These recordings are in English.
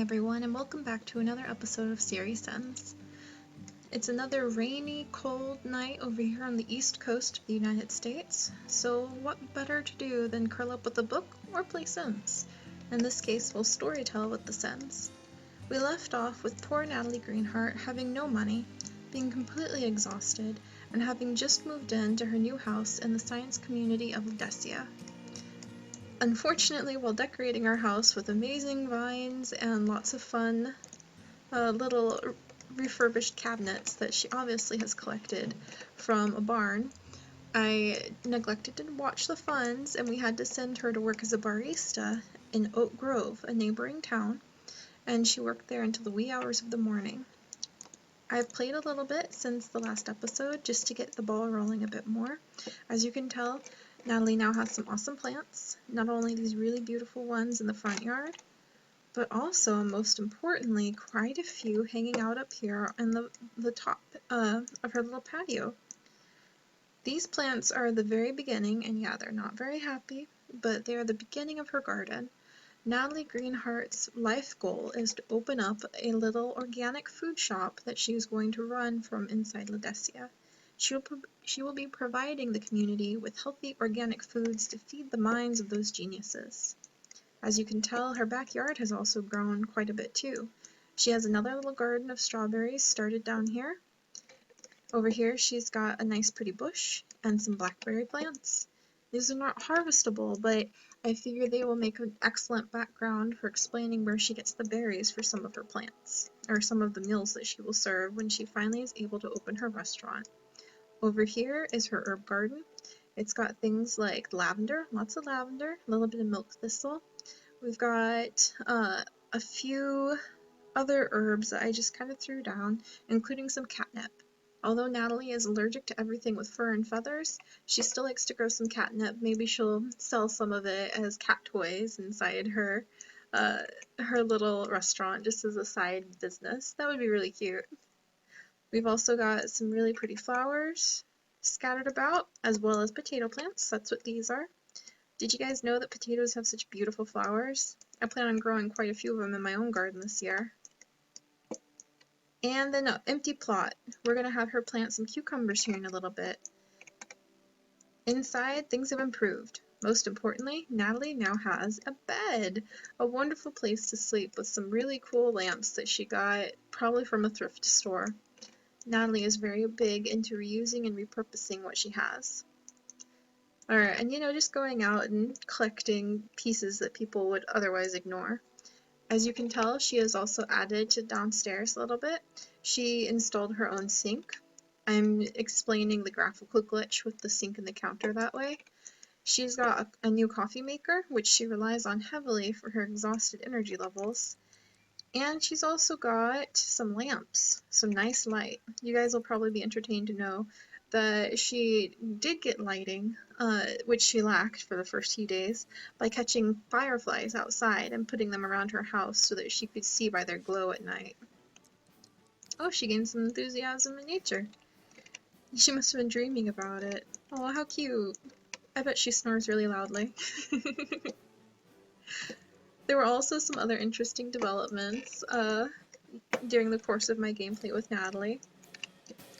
everyone, and welcome back to another episode of Seri Sims. It's another rainy, cold night over here on the east coast of the United States, so what better to do than curl up with a book or play Sims? In this case, we'll storytell with the Sims. We left off with poor Natalie Greenheart having no money, being completely exhausted, and having just moved into her new house in the science community of Ledesia. Unfortunately, while decorating our house with amazing vines and lots of fun little refurbished cabinets that she obviously has collected from a barn, I neglected to watch the funds, and we had to send her to work as a barista in Oak Grove, a neighboring town, and she worked there until the wee hours of the morning. I've played a little bit since the last episode just to get the ball rolling a bit more. As you can tell, Natalie now has some awesome plants, not only these really beautiful ones in the front yard, but also, most importantly, quite a few hanging out up here on the top of her little patio. These plants are the very beginning, and yeah, they're not very happy, but they are the beginning of her garden. Natalie Greenheart's life goal is to open up a little organic food shop that she is going to run from inside Ledesia. She will be providing the community with healthy organic foods to feed the minds of those geniuses. As you can tell, her backyard has also grown quite a bit too. She has another little garden of strawberries started down here. Over here she's got a nice pretty bush and some blackberry plants. These are not harvestable, but I figure they will make an excellent background for explaining where she gets the berries for some of her plants, or some of the meals that she will serve when she finally is able to open her restaurant. Over here is her herb garden. It's got things like lavender, lots of lavender, a little bit of milk thistle. We've got a few other herbs that I just kind of threw down, including some catnip. Although Natalie is allergic to everything with fur and feathers, she still likes to grow some catnip. Maybe she'll sell some of it as cat toys inside her little restaurant just as a side business. That would be really cute. We've also got some really pretty flowers scattered about, as well as potato plants. That's what these are. Did you guys know that potatoes have such beautiful flowers? I plan on growing quite a few of them in my own garden this year. And then an empty plot. We're going to have her plant some cucumbers here in a little bit. Inside, things have improved. Most importantly, Natalie now has a bed, a wonderful place to sleep with some really cool lamps that she got probably from a thrift store. Natalie is very big into reusing and repurposing what she has. Alright, and just going out and collecting pieces that people would otherwise ignore. As you can tell, she has also added to downstairs a little bit. She installed her own sink. I'm explaining the graphical glitch with the sink and the counter that way. She's got a new coffee maker, which she relies on heavily for her exhausted energy levels. And she's also got some lamps, some nice light. You guys will probably be entertained to know that she did get lighting, which she lacked for the first few days, by catching fireflies outside and putting them around her house so that she could see by their glow at night. Oh, she gained some enthusiasm in nature. She must have been dreaming about it. Oh, how cute. I bet she snores really loudly. There were also some other interesting developments during the course of my gameplay with Natalie.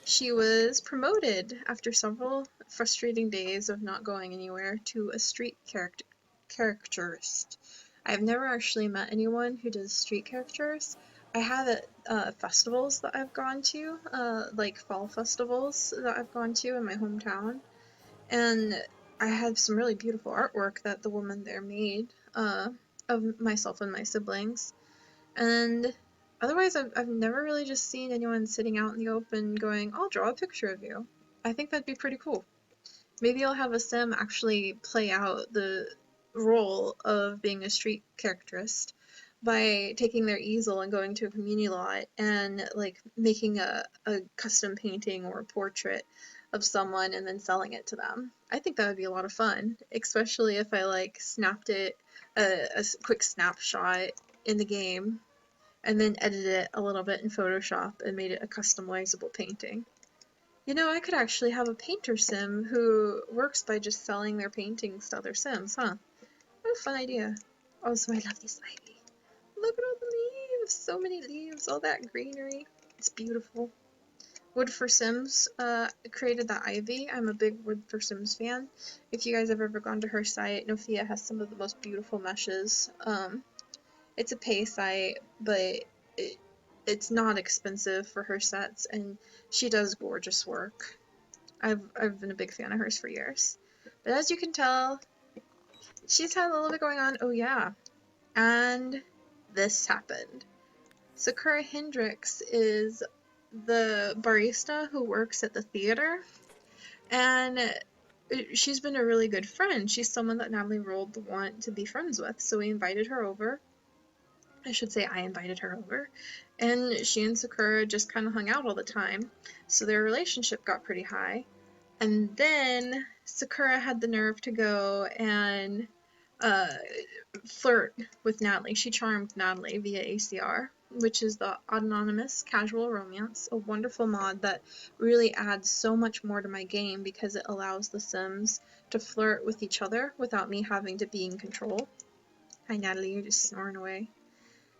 She was promoted after several frustrating days of not going anywhere to a street caricaturist. I've never actually met anyone who does street characters. I have at festivals that I've gone to, like fall festivals that I've gone to in my hometown, and I had some really beautiful artwork that the woman there made of myself and my siblings. And otherwise, I've never really just seen anyone sitting out in the open going, I'll draw a picture of you. I think that'd be pretty cool. Maybe I'll have a sim actually play out the role of being a street caricaturist by taking their easel and going to a community lot and making a custom painting or a portrait of someone and then selling it to them. I think that would be a lot of fun, especially if I snapped it a quick snapshot in the game and then edited it a little bit in Photoshop and made it a customizable painting. I could actually have a painter sim who works by just selling their paintings to other sims, huh? What a fun idea. Also, I love this ivy. Look at all the have so many leaves, all that greenery. It's beautiful. Wood for Sims created the ivy. I'm a big Wood for Sims fan. If you guys have ever gone to her site, Nofia has some of the most beautiful meshes. It's a pay site, but it's not expensive for her sets, and she does gorgeous work. I've been a big fan of hers for years. But as you can tell, she's had a little bit going on. Oh yeah, and this happened. Sakura Hendricks is the barista who works at the theater, and she's been a really good friend. She's someone that Natalie rolled the want to be friends with, so we invited her over. I should say I invited her over, and she and Sakura just kind of hung out all the time, so their relationship got pretty high. And then Sakura had the nerve to go and flirt with Natalie. She charmed Natalie via ACR, which is the Anonymous Casual Romance, a wonderful mod that really adds so much more to my game because it allows the Sims to flirt with each other without me having to be in control. Hi Natalie, you're just snoring away.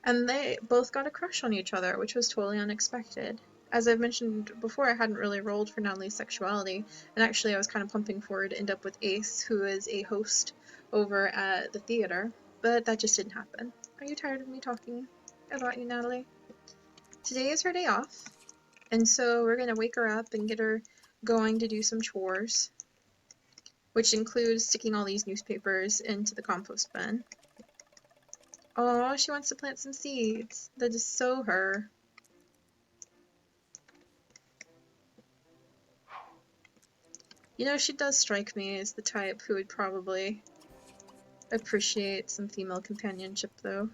And they both got a crush on each other, which was totally unexpected. As I've mentioned before, I hadn't really rolled for Natalie's sexuality, and actually I was kind of pumping for her to end up with Ace, who is a host over at the theater, but that just didn't happen. Are you tired of me talking about you, Natalie? Today is her day off, and so we're going to wake her up and get her going to do some chores, which includes sticking all these newspapers into the compost bin. Oh, she wants to plant some seeds. That is so her. You know, she does strike me as the type who would probably appreciate some female companionship, though.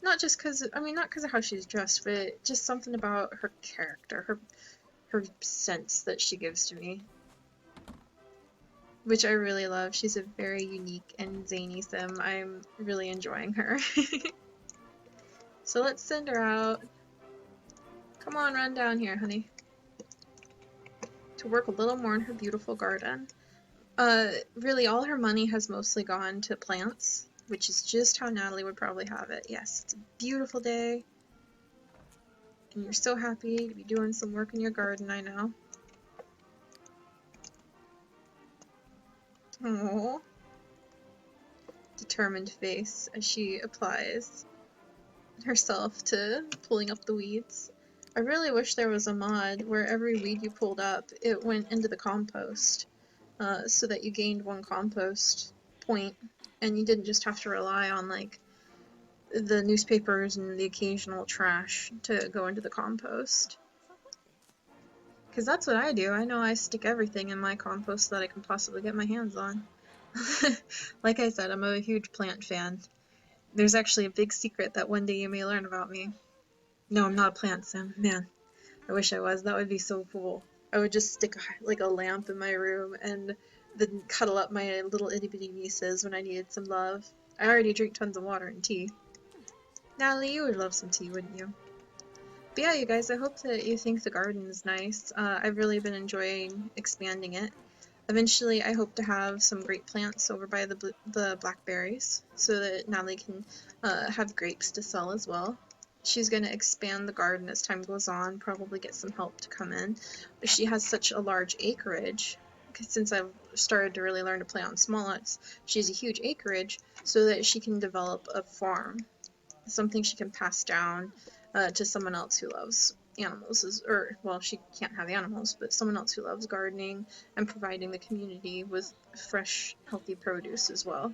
Not just because, I mean, not because of how she's dressed, but just something about her character, her sense that she gives to me. Which I really love. She's a very unique and zany sim. I'm really enjoying her. So let's send her out. Come on, run down here, honey. To work a little more in her beautiful garden. Really all her money has mostly gone to plants, which is just how Natalie would probably have it. Yes, it's a beautiful day. And you're so happy to be doing some work in your garden, I know. Aww. Determined face as she applies herself to pulling up the weeds. I really wish there was a mod where every weed you pulled up, it went into the compost, so that you gained 1 compost point, and you didn't just have to rely on, like, the newspapers and the occasional trash to go into the compost. Because that's what I do. I know I stick everything in my compost that I can possibly get my hands on. Like I said, I'm a huge plant fan. There's actually a big secret that one day you may learn about me. No, I'm not a plant sim. Man, I wish I was. That would be so cool. I would just stick like a lamp in my room and then cuddle up my little itty bitty nieces when I needed some love. I already drink tons of water and tea. Natalie, you would love some tea, wouldn't you? But yeah, you guys, I hope that you think the garden is nice. I've really been enjoying expanding it. Eventually, I hope to have some grape plants over by the blackberries so that Natalie can have grapes to sell as well. She's going to expand the garden as time goes on, probably get some help to come in. But she has such a large acreage, since I've started to really learn to play on small lots, she has a huge acreage so that she can develop a farm. Something she can pass down to someone else who loves animals, or, well, she can't have animals, but someone else who loves gardening and providing the community with fresh, healthy produce as well.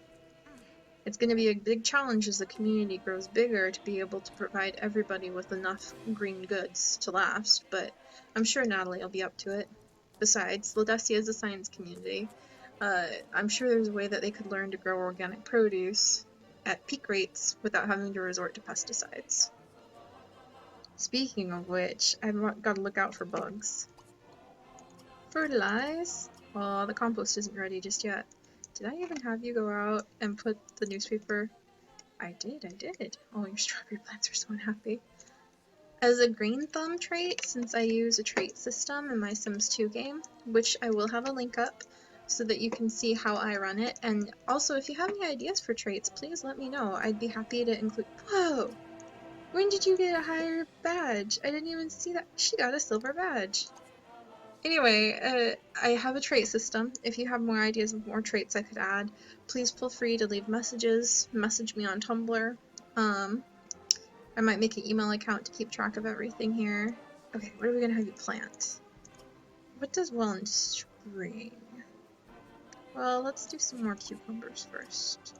It's going to be a big challenge as the community grows bigger to be able to provide everybody with enough green goods to last, but I'm sure Natalie will be up to it. Besides, Ledesia is a science community. I'm sure there's a way that they could learn to grow organic produce at peak rates without having to resort to pesticides. Speaking of which, I've got to look out for bugs. Fertilize? Oh, the compost isn't ready just yet. Did I even have you go out and put the newspaper? I did. Oh, your strawberry plants are so unhappy. As a green thumb trait, since I use a trait system in my Sims 2 game, which I will have a link up so that you can see how I run it, and also if you have any ideas for traits, please let me know. I'd be happy to include— Whoa! When did you get a higher badge? I didn't even see that. She got a silver badge. Anyway, I have a trait system. If you have more ideas of more traits I could add, please feel free to leave messages. Message me on Tumblr. I might make an email account to keep track of everything here. Okay, what are we gonna have you plant? What does well in spring? Well, let's do some more cucumbers first.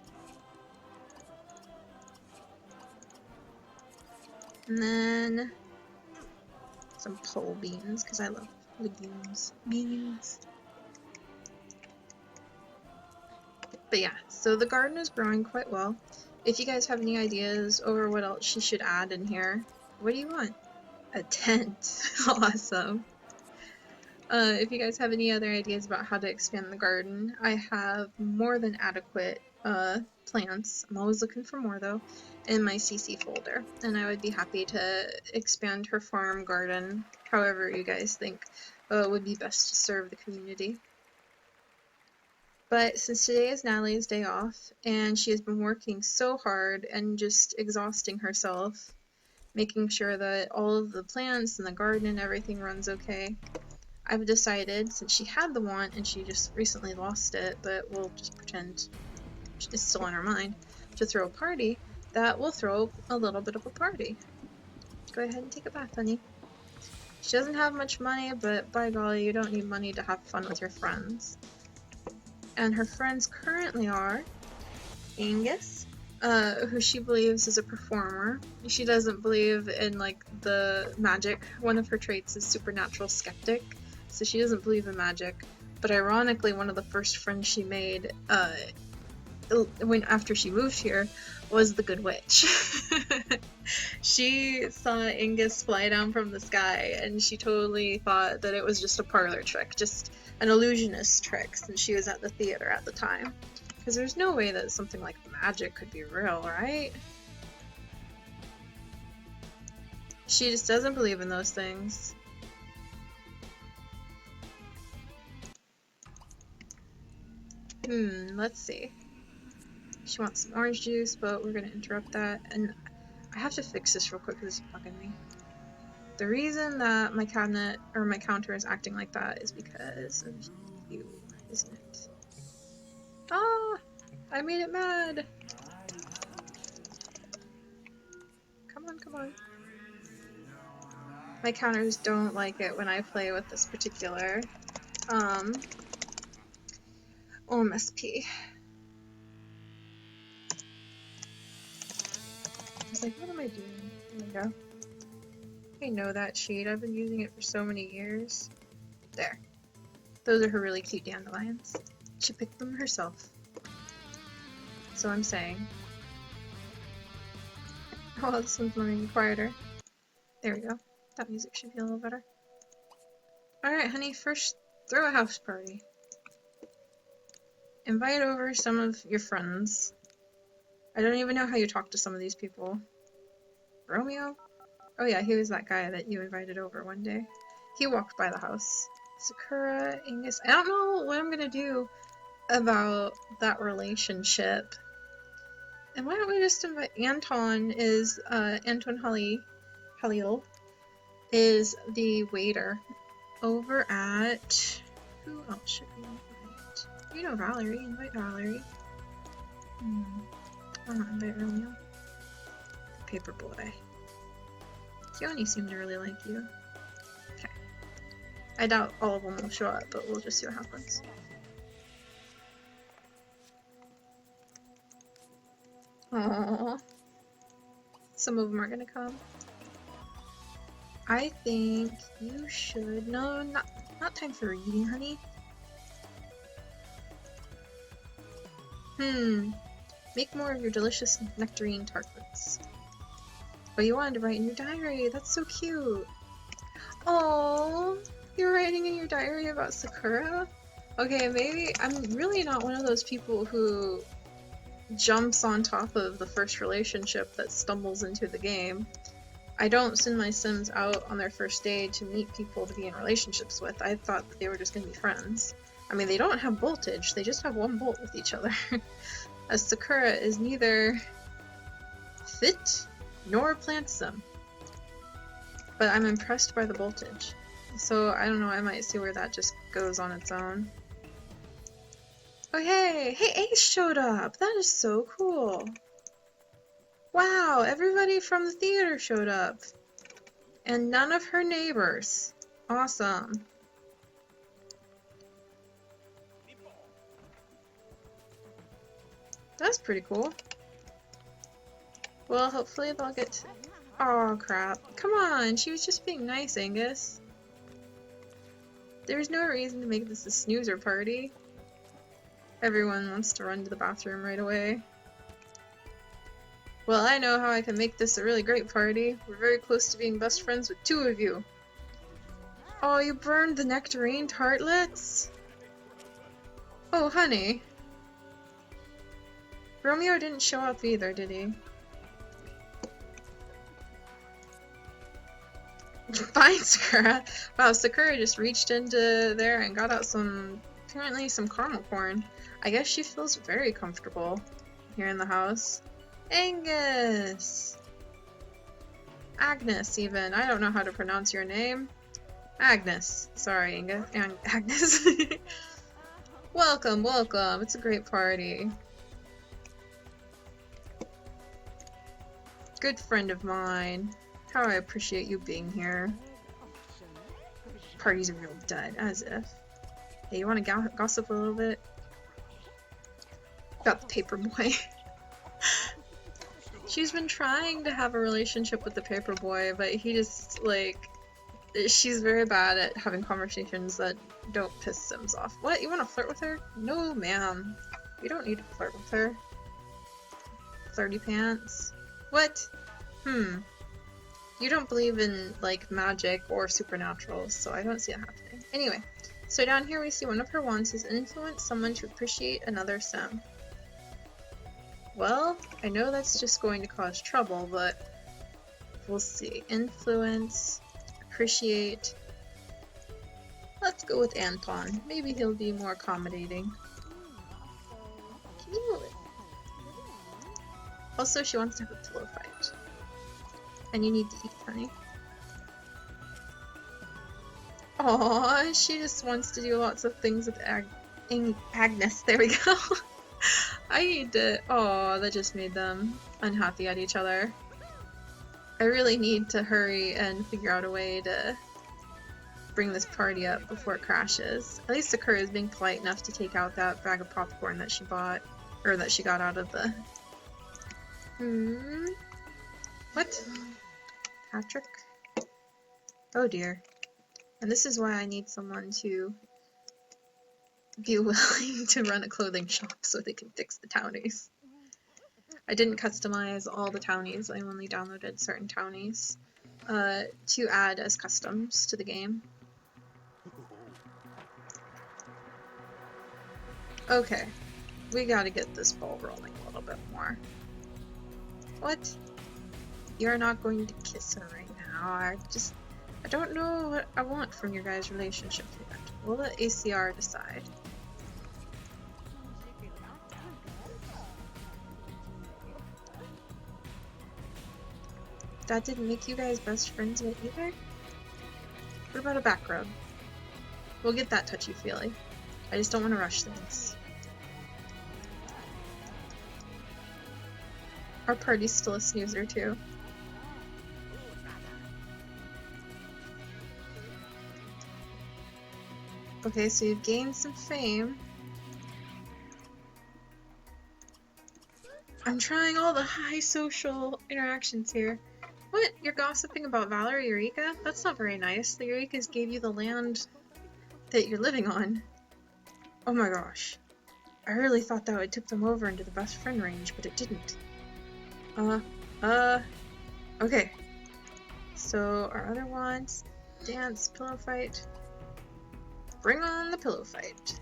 And then some pole beans, because I love legumes. Beans. But yeah, so the garden is growing quite well. If you guys have any ideas over what else she should add in here, what do you want? A tent. Awesome. If you guys have any other ideas about how to expand the garden, I have more than adequate plants. I'm always looking for more though, in my CC folder, and I would be happy to expand her farm garden however you guys think would be best to serve the community. But since today is Natalie's day off, and she has been working so hard and just exhausting herself, making sure that all of the plants and the garden and everything runs okay, I've decided, since she had the want and she just recently lost it, but we'll just pretend it's still on her mind, to throw a party, that we'll throw a little bit of a party. Go ahead and take a bath, honey. She doesn't have much money, but by golly, you don't need money to have fun with your friends. And her friends currently are Angus, who she believes is a performer. She doesn't believe in, like, the magic. One of her traits is supernatural skeptic, so she doesn't believe in magic. But ironically, one of the first friends she made after she moved here was the Good Witch. She saw Angus fly down from the sky, and she totally thought that it was just a parlor trick, just an illusionist trick, since she was at the theater at the time. Because there's no way that something like magic could be real, right? She just doesn't believe in those things. Let's see. She wants some orange juice, but we're gonna interrupt that. And I have to fix this real quick because it's bugging me. The reason that my cabinet, or my counter, is acting like that is because of you, isn't it? Ah! I made it mad! Come on, come on. My counters don't like it when I play with this particular, OMSP. I was like, what am I doing? There we go. I know that sheet. I've been using it for so many years. There. Those are her really cute dandelions. She picked them herself. So I'm saying. Oh, this one's running quieter. There we go. That music should be a little better. Alright, honey, first throw a house party. Invite over some of your friends. I don't even know how you talk to some of these people. Romeo? Oh yeah, he was that guy that you invited over one day. He walked by the house. Sakura, Angus. I don't know what I'm gonna do about that relationship. And why don't we just invite Anton Halil is the waiter over at, who else should we invite? You know Valerie, invite Valerie. Why not invite Romeo? Paperboy. Keone seemed to really like you. Okay. I doubt all of them will show up, but we'll just see what happens. Aww. Some of them are gonna come. I think you should... No, not time for reading, honey. Make more of your delicious nectarine tartlets. Oh, you wanted to write in your diary. That's so cute. Oh, you're writing in your diary about Sakura? Okay, maybe I'm really not one of those people who jumps on top of the first relationship that stumbles into the game. I don't send my Sims out on their first day to meet people to be in relationships with. I thought that they were just going to be friends. I mean, they don't have voltage, they just have one bolt with each other. As Sakura is neither fit nor plants them. But I'm impressed by the voltage. So I don't know, I might see where that just goes on its own. Oh hey! Hey, Ace showed up! That is so cool! Wow, everybody from the theater showed up! And none of her neighbors. Awesome. That's pretty cool. Well, hopefully they'll get to... Oh crap. Come on, she was just being nice, Angus. There's no reason to make this a snoozer party. Everyone wants to run to the bathroom right away. Well, I know how I can make this a really great party. We're very close to being best friends with 2 of you. Oh, you burned the nectarine tartlets? Oh, honey. Romeo didn't show up either, did he? Fine, Sakura. Wow, Sakura just reached into there and got out apparently some caramel corn. I guess she feels very comfortable here in the house. Angus! Agnes, even. I don't know how to pronounce your name. Agnes. Sorry, Angus. Agnes. Welcome, welcome. It's a great party. Good friend of mine. How I appreciate you being here. Party's a real dud, as if. Hey, you want to gossip a little bit? About the paper boy. She's been trying to have a relationship with the paper boy, but he just, like... She's very bad at having conversations that don't piss Sims off. What? You want to flirt with her? No, ma'am. You don't need to flirt with her. Flirty pants. What? You don't believe in, like, magic or supernatural, so I don't see it happening. Anyway, so down here we see one of her wants is influence someone to appreciate another Sim. Well, I know that's just going to cause trouble, but we'll see. Influence, appreciate. Let's go with Anton. Maybe he'll be more accommodating. Can you move it? Also, she wants to have a pillow fight. And you need to eat, honey. Aww, she just wants to do lots of things with Agnes. There we go. I need to... Aww, that just made them unhappy at each other. I really need to hurry and figure out a way to bring this party up before it crashes. At least Sakura is being polite enough to take out that bag of popcorn that she bought. Or that she got out of the... What? Patrick? Oh dear. And this is why I need someone to be willing to run a clothing shop so they can fix the townies. I didn't customize all the townies, I only downloaded certain townies to add as customs to the game. Okay, we gotta get this ball rolling a little bit more. What? You're not going to kiss her right now. I don't know what I want from your guys' relationship yet. We'll let ACR decide. That didn't make you guys best friends yet either? What about a back rub? We'll get that touchy-feely. I just don't want to rush things. Our party's still a snoozer too. Okay, so you've gained some fame. I'm trying all the high social interactions here. What? You're gossiping about Valor Eureka? That's not very nice. The Eurekas gave you the land that you're living on. Oh my gosh. I really thought that would tip them over into the best friend range, but it didn't. Okay. So, our other wants, dance, pillow fight. Bring on the pillow fight.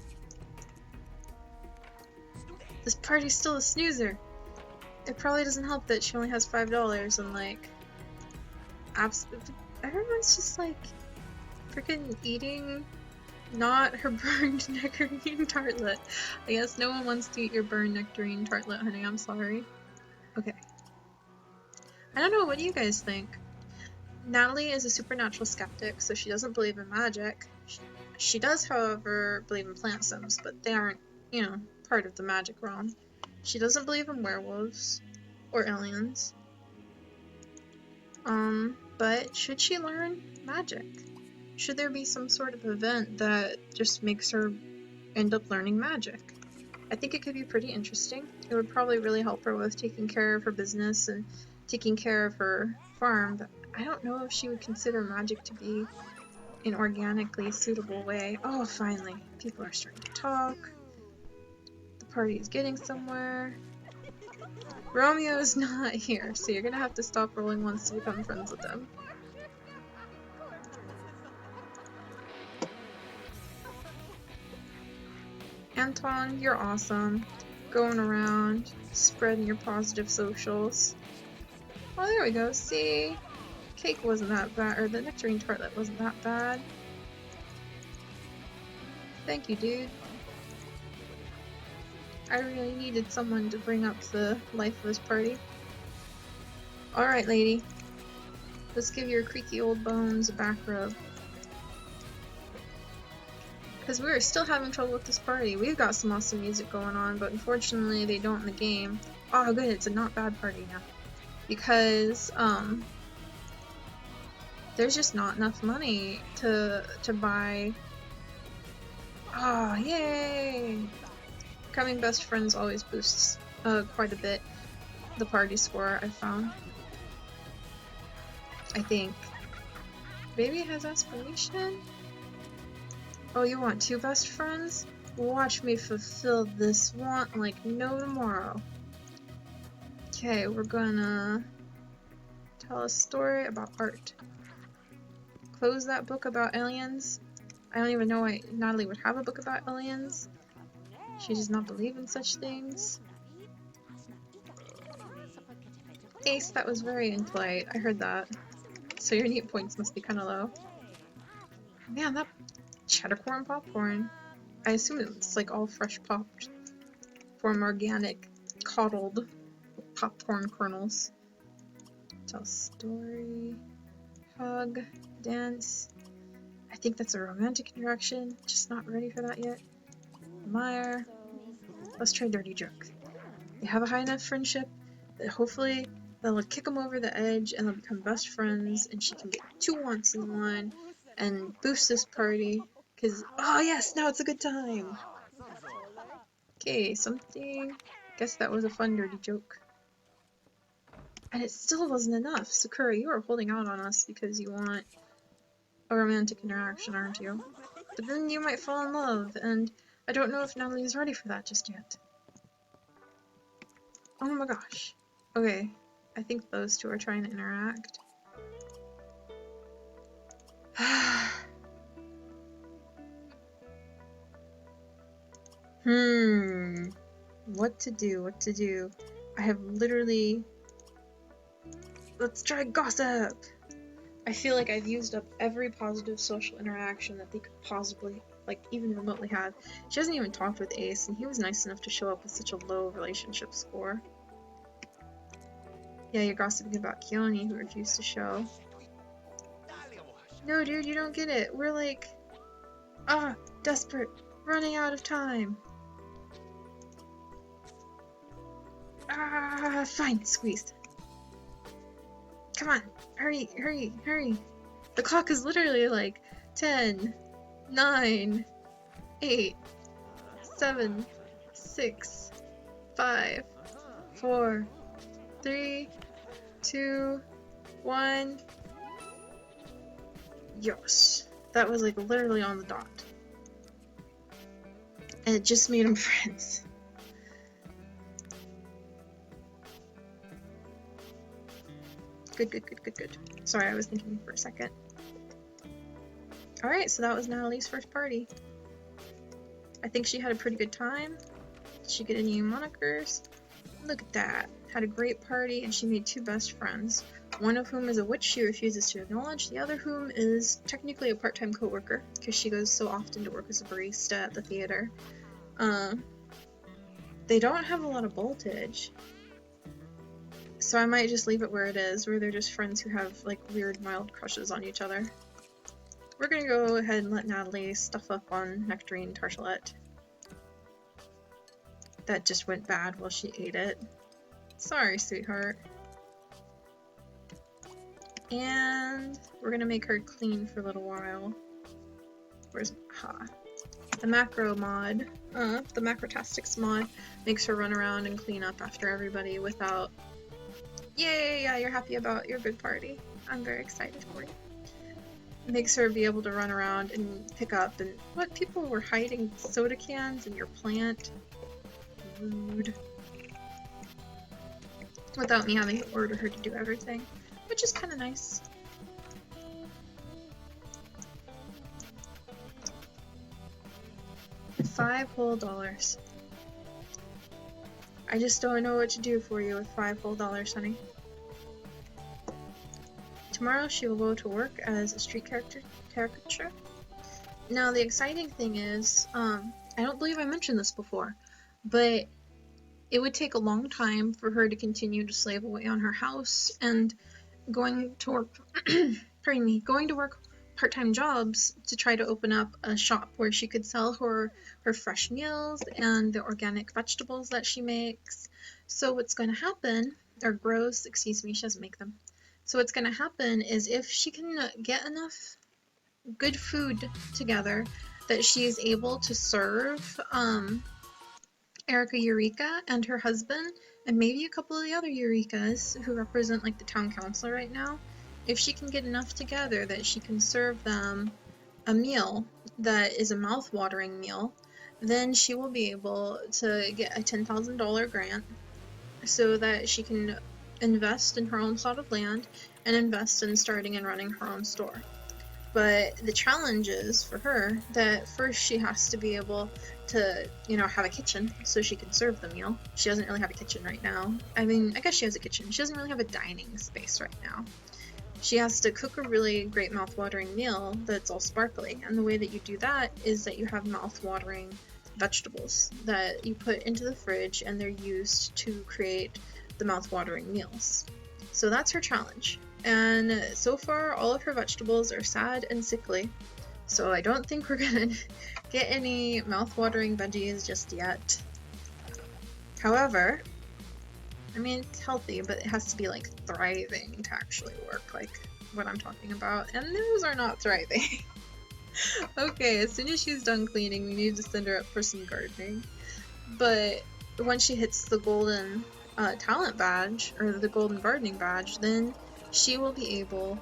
This party's still a snoozer. It probably doesn't help that she only has $5 and, like, everyone's just, like, freaking eating not her burned nectarine tartlet. I guess no one wants to eat your burned nectarine tartlet, honey. I'm sorry. Okay. I don't know, what do you guys think? Natalie is a supernatural skeptic, so she doesn't believe in magic. She does, however, believe in plant sims, but they aren't, you know, part of the magic realm. She doesn't believe in werewolves or aliens. But should she learn magic? Should there be some sort of event that just makes her end up learning magic? I think it could be pretty interesting. It would probably really help her with taking care of her business and taking care of her farm, but I don't know if she would consider magic to be an organically suitable way. Oh, finally. People are starting to talk. The party is getting somewhere. Romeo's not here, so you're gonna have to stop rolling ones to become friends with him. Anton, you're awesome. Going around, spreading your positive socials. Oh, there we go. See? Cake wasn't that bad, or the nectarine tartlet wasn't that bad. Thank you, dude. I really needed someone to bring up the life of this party. Alright, lady. Let's give your creaky old bones a back rub. Because we're still having trouble with this party. We've got some awesome music going on, but unfortunately they don't in the game. Oh, good, it's a not bad party now. Because, there's just not enough money to buy. Ah, oh, yay! Becoming best friends always boosts quite a bit the party score, I found. I think. Baby has aspiration? Oh, you want 2 best friends? Watch me fulfill this want like no tomorrow. Okay, we're gonna tell a story about art. Close that book about aliens. I don't even know why Natalie would have a book about aliens. She does not believe in such things. Ace, that was very impolite. I heard that. So your neat points must be kind of low. Man, that cheddar corn popcorn. I assume it's like all fresh popped from organic, coddled popcorn kernels. Tell story. Hug. Dance. I think that's a romantic interaction. Just not ready for that yet. Admire. Let's try dirty joke. They have a high enough friendship that hopefully that'll kick them over the edge and they'll become best friends and she can get 2 wants in one and boost this party. Cause, oh yes, now it's a good time. Okay, something. Guess that was a fun dirty joke. And it still wasn't enough. Sakura, you are holding out on us because you want a romantic interaction, aren't you? But then you might fall in love, and I don't know if Natalie is ready for that just yet. Oh my gosh. Okay, I think those 2 are trying to interact. What to do? I have literally... Let's try gossip! I feel like I've used up every positive social interaction that they could possibly, like, even remotely have. She hasn't even talked with Ace, and he was nice enough to show up with such a low relationship score. Yeah, you're gossiping about Keone, who refused to show. No, dude, you don't get it. We're like... desperate. Running out of time. Fine, squeeze. Come on, hurry. The clock is literally like 10, 9, 8, 7, 6, 5, 4, 3, 2, 1. Yes. That was like literally on the dot. And it just made them friends. Good. Sorry, I was thinking for a second. Alright, so that was Natalie's first party. I think she had a pretty good time. Did she get any monikers? Look at that. Had a great party, and she made 2 best friends. One of whom is a witch she refuses to acknowledge, the other whom is technically a part-time co-worker, because she goes so often to work as a barista at the theater. They don't have a lot of voltage. So I might just leave it where it is, where they're just friends who have like weird mild crushes on each other. We're gonna go ahead and let Natalie stuff up on Nectarine Tartelette. That just went bad while she ate it. Sorry, sweetheart. And we're gonna make her clean for a little while. Where's the macro mod? The Macrotastics mod makes her run around and clean up after everybody without. Yay! Yeah, you're happy about your good party. I'm very excited for you. Makes her be able to run around and pick up and what people were hiding soda cans in your plant. Rude. Without me having to order her to do everything, which is kind of nice. $5 whole. I just don't know what to do for you with $5 whole, honey. Tomorrow she will go to work as a street caricature. Now the exciting thing is, I don't believe I mentioned this before, but it would take a long time for her to continue to slave away on her house and going to work, pardon me, going to work part-time jobs to try to open up a shop where she could sell her fresh meals and the organic vegetables that she makes. So what's going to happen, or grows, excuse me, she doesn't make them. So what's going to happen is if she can get enough good food together that she is able to serve Erica Eureka and her husband and maybe a couple of the other Eurekas who represent like the town council right now, if she can get enough together that she can serve them a meal that is a mouth-watering meal, then she will be able to get a $10,000 grant so that she can invest in her own plot of land and invest in starting and running her own store. But the challenge is for her that first she has to be able to, have a kitchen so she can serve the meal. She doesn't really have a kitchen right now. I mean, I guess she has a kitchen. She doesn't really have a dining space right now. She has to cook a really great mouth-watering meal that's all sparkly. And the way that you do that is that you have mouth-watering vegetables that you put into the fridge and they're used to create the mouth-watering meals. So that's her challenge. And so far, all of her vegetables are sad and sickly. So I don't think we're gonna get any mouth-watering veggies just yet. However, I mean, it's healthy, but it has to be like thriving to actually work, like what I'm talking about. And those are not thriving. Okay, as soon as she's done cleaning, we need to send her up for some gardening. But once she hits the golden talent badge, or the golden gardening badge, then she will be able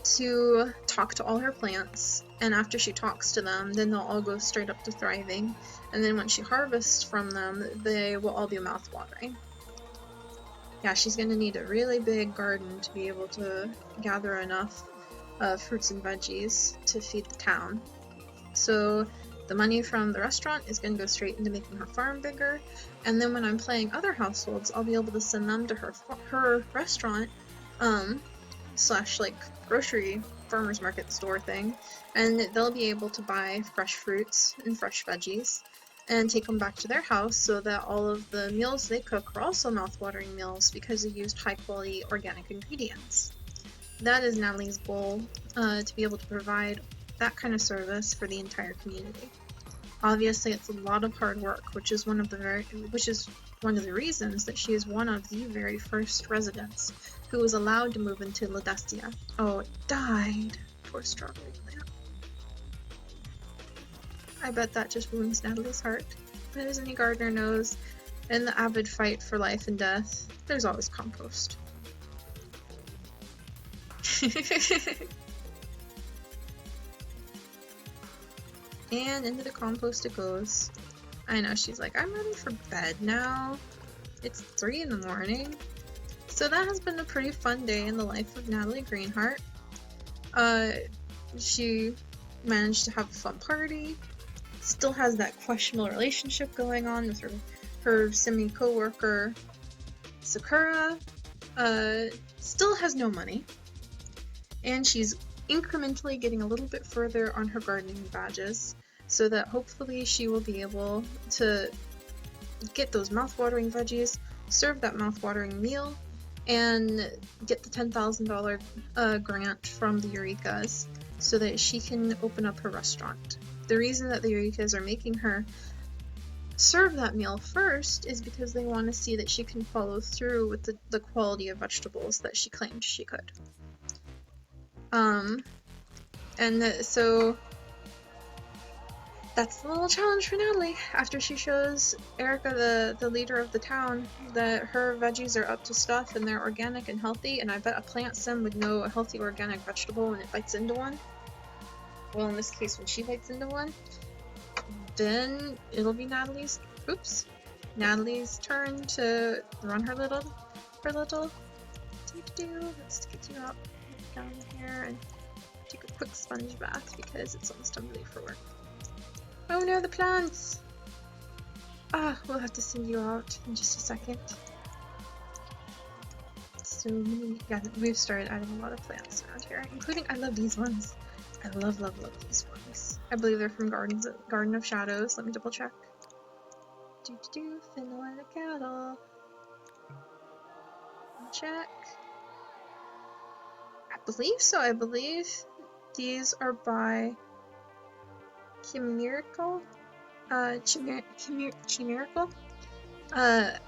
to talk to all her plants, and after she talks to them, then they'll all go straight up to thriving, and then when she harvests from them, they will all be mouth-watering. Yeah, she's going to need a really big garden to be able to gather enough fruits and veggies to feed the town. So the money from the restaurant is going to go straight into making her farm bigger, and then when I'm playing other households, I'll be able to send them to her restaurant, slash like grocery farmer's market store thing, and they'll be able to buy fresh fruits and fresh veggies and take them back to their house so that all of the meals they cook are also mouth-watering meals because they used high-quality organic ingredients. That is Natalie's goal, to be able to provide that kind of service for the entire community. Obviously, it's a lot of hard work, which is one of the reasons that she is one of the very first residents who was allowed to move into Ledesia. Oh, it died. Poor strawberry plant. I bet that just wounds Natalie's heart. But as any gardener knows, in the avid fight for life and death, there's always compost. And into the compost it goes. I know, she's like, I'm ready for bed now. It's 3 in the morning. So that has been a pretty fun day in the life of Natalie Greenheart. She managed to have a fun party. Still has that questionable relationship going on with her semi-coworker Sakura. Still has no money. And she's incrementally getting a little bit further on her gardening badges, so that hopefully she will be able to get those mouth-watering veggies, serve that mouth-watering meal and get the $10,000 grant from the Eurekas so that she can open up her restaurant. The reason that the Eurekas are making her serve that meal first is because they want to see that she can follow through with the quality of vegetables that she claimed she could. So that's the little challenge for Natalie. After she shows Erica, the leader of the town, that her veggies are up to stuff and they're organic and healthy, and I bet a plant sim would know a healthy organic vegetable when it bites into one. Well, in this case, when she bites into one, then it'll be Natalie's turn to run her little do-do-do. Let's get you up down here and take a quick sponge bath because it's almost time to leave for work. Oh no, the plants! We'll have to send you out in just a second. So we've started adding a lot of plants around here, including, I love these ones. I love these ones. I believe they're from Garden of Shadows. Let me double check. Fennel and a cattle. Check. I believe so. I believe these are by Chimerical? Chimerical?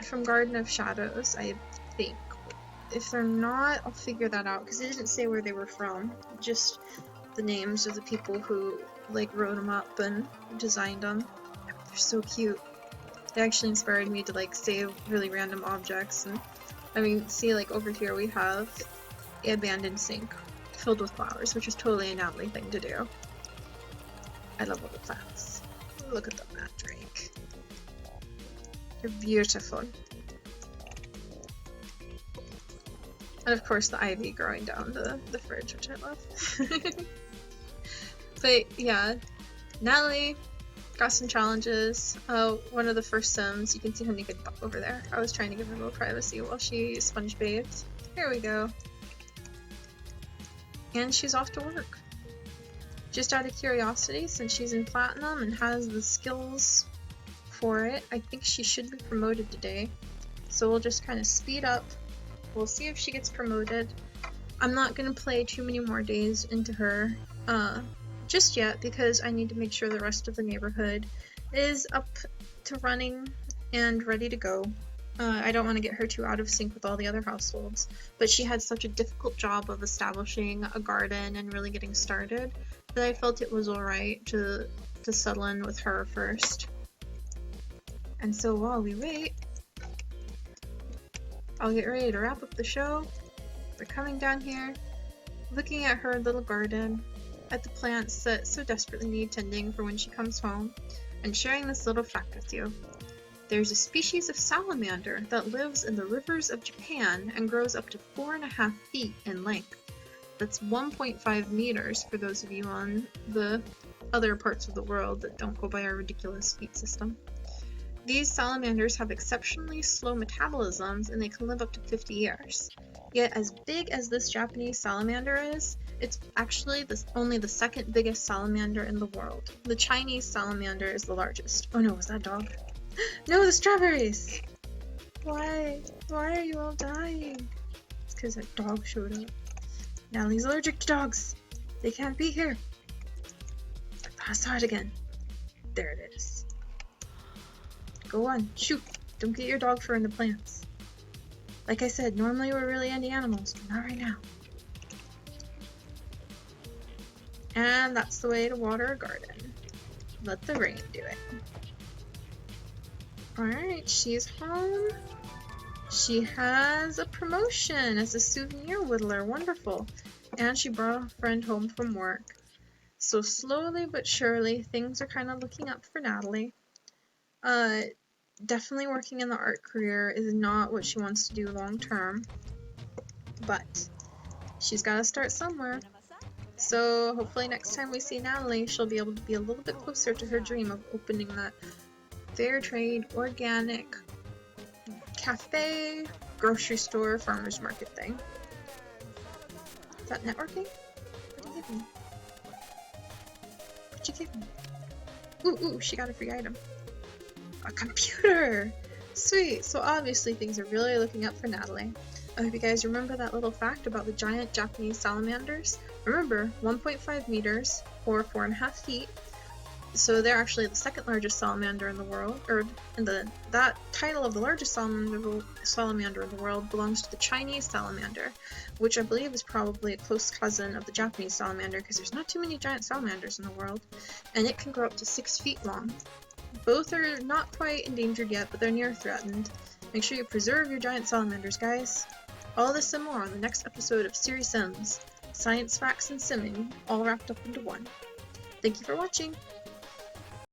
From Garden of Shadows, I think. If they're not, I'll figure that out, because it didn't say where they were from. Just the names of the people who, like, wrote them up and designed them. They're so cute. They actually inspired me to, like, save really random objects. And I mean, see, like, over here we have an abandoned sink filled with flowers, which is totally a Natalie thing to do. I love all the plants. Look at them, Drake. They're beautiful. And of course the ivy growing down the fridge, which I love. But yeah, Natalie got some challenges. One of the first Sims, you can see her naked butt over there. I was trying to give her a little privacy while she sponge bathed. Here we go. And she's off to work. Just out of curiosity, since she's in Platinum and has the skills for it, I think she should be promoted today. So we'll just kind of speed up. We'll see if she gets promoted. I'm not going to play too many more days into her just yet, because I need to make sure the rest of the neighborhood is up to running and ready to go. I don't want to get her too out of sync with all the other households, but she had such a difficult job of establishing a garden and really getting started that I felt it was alright to settle in with her first. And so while we wait, I'll get ready to wrap up the show. We're coming down here, looking at her little garden, at the plants that so desperately need tending for when she comes home, and sharing this little fact with you. There's a species of salamander that lives in the rivers of Japan and grows up to 4.5 feet in length. That's 1.5 meters for those of you on the other parts of the world that don't go by our ridiculous feet system. These salamanders have exceptionally slow metabolisms and they can live up to 50 years. Yet as big as this Japanese salamander is, it's actually only the second biggest salamander in the world. The Chinese salamander is the largest. Oh no, was that a dog? No, the strawberries! Why? Why are you all dying? It's because that dog showed up. Natalie's allergic to dogs. They can't be here. I saw it again. There it is. Go on, shoot. Don't get your dog fur in the plants. Like I said, normally we're really into animals, but not right now. And that's the way to water a garden. Let the rain do it. Alright, she's home. She has a promotion as a souvenir whittler. Wonderful. And she brought a friend home from work. So slowly but surely, things are kind of looking up for Natalie. Definitely working in the art career is not what she wants to do long term. But she's got to start somewhere. So hopefully next time we see Natalie, she'll be able to be a little bit closer to her dream of opening that fair trade, organic, cafe, grocery store, farmer's market thing. Is that networking? What did you give me? What'd you give me? Ooh, she got a free item. A computer! Sweet, so obviously things are really looking up for Natalie. I hope you guys remember that little fact about the giant Japanese salamanders. Remember, 1.5 meters, or 4.5 feet, so they're actually the second largest salamander in the world, that title of the largest salamander in the world belongs to the Chinese salamander, which I believe is probably a close cousin of the Japanese salamander because there's not too many giant salamanders in the world, and it can grow up to 6 feet long. Both are not quite endangered yet, but they're near threatened. Make sure you preserve your giant salamanders, guys. All this and more on the next episode of Seri Sims, science, facts, and simming, all wrapped up into one. Thank you for watching!